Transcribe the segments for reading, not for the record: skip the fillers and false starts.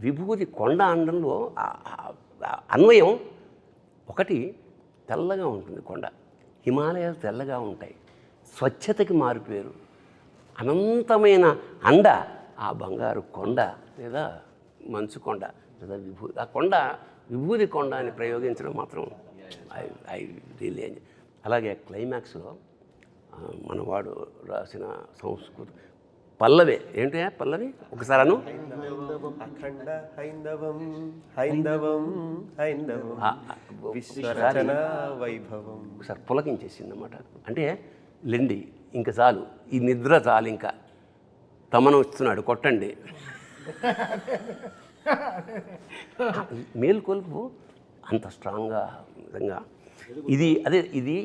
విభూది కొండ అనడంలో అన్వయం ఒకటి, తెల్లగా ఉంటుంది కొండ, హిమాలయాలు తెల్లగా ఉంటాయి, స్వచ్ఛతకి మారిపోయారు, అనంతమైన అండ ఆ బంగారు కొండ లేదా మంచు కొండ లేదా విభూది. ఆ కొండ విభూది కొండ అని ప్రయోగించడం మాత్రం ఐ రియల్లీ ఎంజాయ్. అలాగే క్లైమాక్స్లో మనవాడు రాసిన సంస్కృతి పల్లవి ఏంటి పల్లవి ఒకసారి అను. ఒకసారి పులకించేసింది అన్నమాట. అంటే లెండి ఇంక చాలు, ఈ నిద్ర చాలు, ఇంకా తమను వస్తున్నాడు కొట్టండి. మేల్కొల్పు అంత స్ట్రాంగ్గా నిజంగా ఇది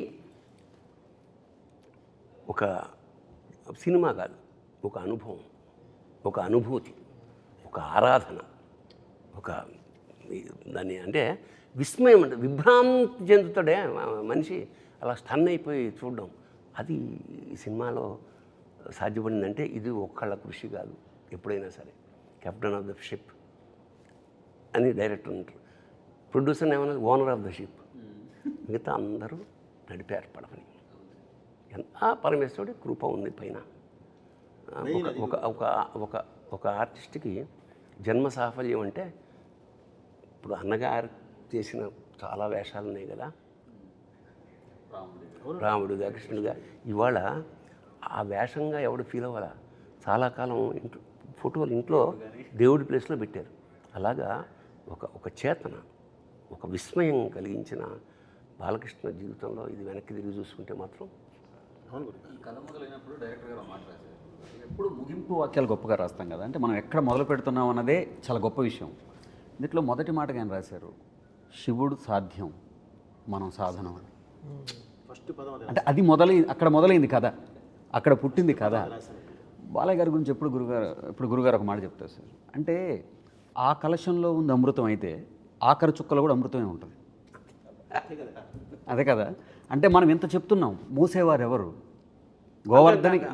ఒక సినిమా కాదు, ఒక అనుభవం, ఒక అనుభూతి, ఒక ఆరాధన, ఒక దాన్ని అంటే విస్మయం, అంటే విభ్రాంతి చెందుతాడే మనిషి, అలా స్టన్ అయిపోయి చూడడం. అది ఈ సినిమాలో సాధ్యపడిందంటే ఇది ఒక్కళ్ళ కృషి కాదు. ఎప్పుడైనా సరే కెప్టెన్ ఆఫ్ ద షిప్ అని డైరెక్టర్ ఉంటారు, ప్రొడ్యూసర్ ఏమన్నా ఓనర్ ఆఫ్ ద షిప్, మిగతా అందరూ నడిపారు పడవని. ఎంత పరమేశ్వరుడి కృప ఉంది పైన. ఒక ఒక ఒక ఒక ఆర్టిస్ట్కి జన్మ సాఫల్యం అంటే, ఇప్పుడు అన్నగారు చేసిన చాలా వేషాలు ఉన్నాయి కదా, రాముడుగా కృష్ణుడుగా, ఇవాళ ఆ వేషంగా ఎవడు ఫీల్ అవ్వాలా, చాలా కాలం ఇంట్లో ఫోటోలు ఇంట్లో దేవుడి ప్లేస్లో పెట్టారు. అలాగా ఒక చేతన, ఒక విస్మయం కలిగించిన బాలకృష్ణ జీవితంలో ఇది వెనక్కి తిరిగి చూసుకుంటే మాత్రం. కథ మొదలైనప్పుడు డైరెక్టర్ గారు మాట్లాడారు, ఎప్పుడు ముగింపు వాక్యాలు గొప్పగా రాస్తాం కదా, అంటే మనం ఎక్కడ మొదలు పెడుతున్నాం అన్నదే చాలా గొప్ప విషయం. దీంట్లో మొదటి మాటగా ఆయన రాశారు, శివుడు సాధ్యం మనం సాధనం అని. అంటే అది అక్కడ మొదలైంది కథ, అక్కడ పుట్టింది కథ. బాలయ్య గారి గురించి ఇప్పుడు గురుగారు ఒక మాట చెప్తారు సార్, అంటే ఆ కలశంలో ఉంది అమృతం అయితే ఆఖరి చుక్కలో కూడా అమృతమే ఉంటుంది. అదే కదా, అంటే మనం ఎంత చెప్తున్నాం, మూసేవారు ఎవరు,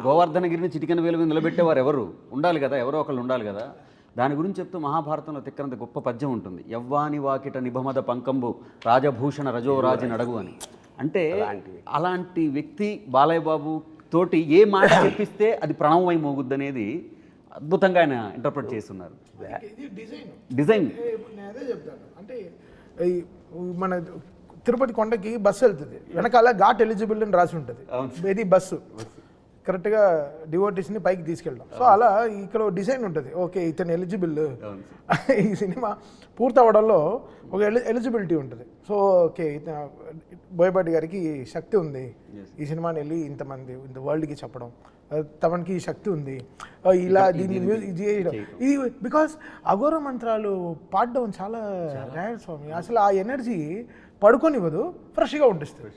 గోవర్ధనగిరిని చిటికెన వేలు మీద నిలబెట్టేవారు ఎవరు ఉండాలి కదా, ఎవరో ఒకళ్ళు ఉండాలి కదా. దాని గురించి చెప్తూ మహాభారతంలో తిక్కనంత గొప్ప పద్యం ఉంటుంది, యవ్వాని వాకిట నిభమద పంకంబు రాజభూషణ రజోరాజి నడగు అని. అంటే అలాంటి వ్యక్తి బాలయ్య బాబు తోటి ఏ మాట చెప్పిస్తే అది ప్రణవమై మోగుద్ది అనేది అద్భుతంగా ఆయన ఇంటర్ప్రిట్ చేస్తున్నారు. డిజైన్ అదే చెప్తాను, అంటే మన తిరుపతి కొండకి బస్సు వెళ్తుంది, వెనకాల ఘాట్ ఎలిజిబుల్ అని రాసి ఉంటుంది, ఇది బస్సు కరెక్ట్గా డివోటీస్ని పైకి తీసుకెళ్ళడం. సో అలా ఇక్కడ డిజైన్ ఉంటుంది, ఓకే ఇతను ఎలిజిబుల్. ఈ సినిమా పూర్తి అవ్వడంలో ఒక ఎలిజిబిలిటీ ఉంటుంది. సో ఓకే బోయపాటి గారికి శక్తి ఉంది ఈ సినిమాని వెళ్ళి ఇంతమంది ఇంత వరల్డ్కి చెప్పడం, తమకి శక్తి ఉంది ఇలా దీన్ని ఇది చేయడం. ఇది బికాస్ అఘోర మంత్రాలు పాడడం చాలా రేర్ స్వామి. అసలు ఆ ఎనర్జీ పడుకోనివ్వదు, ఫ్రెష్గా ఉంటుంది.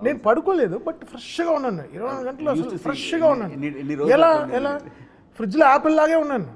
నేను పడుకోలేదు బట్ ఫ్రెష్గా ఉన్నాను, 24 గంటలు అసలు ఫ్రెష్గా ఉన్నాను. ఎలా ఫ్రిడ్జ్లో యాపిల్ లాగే ఉన్నాను.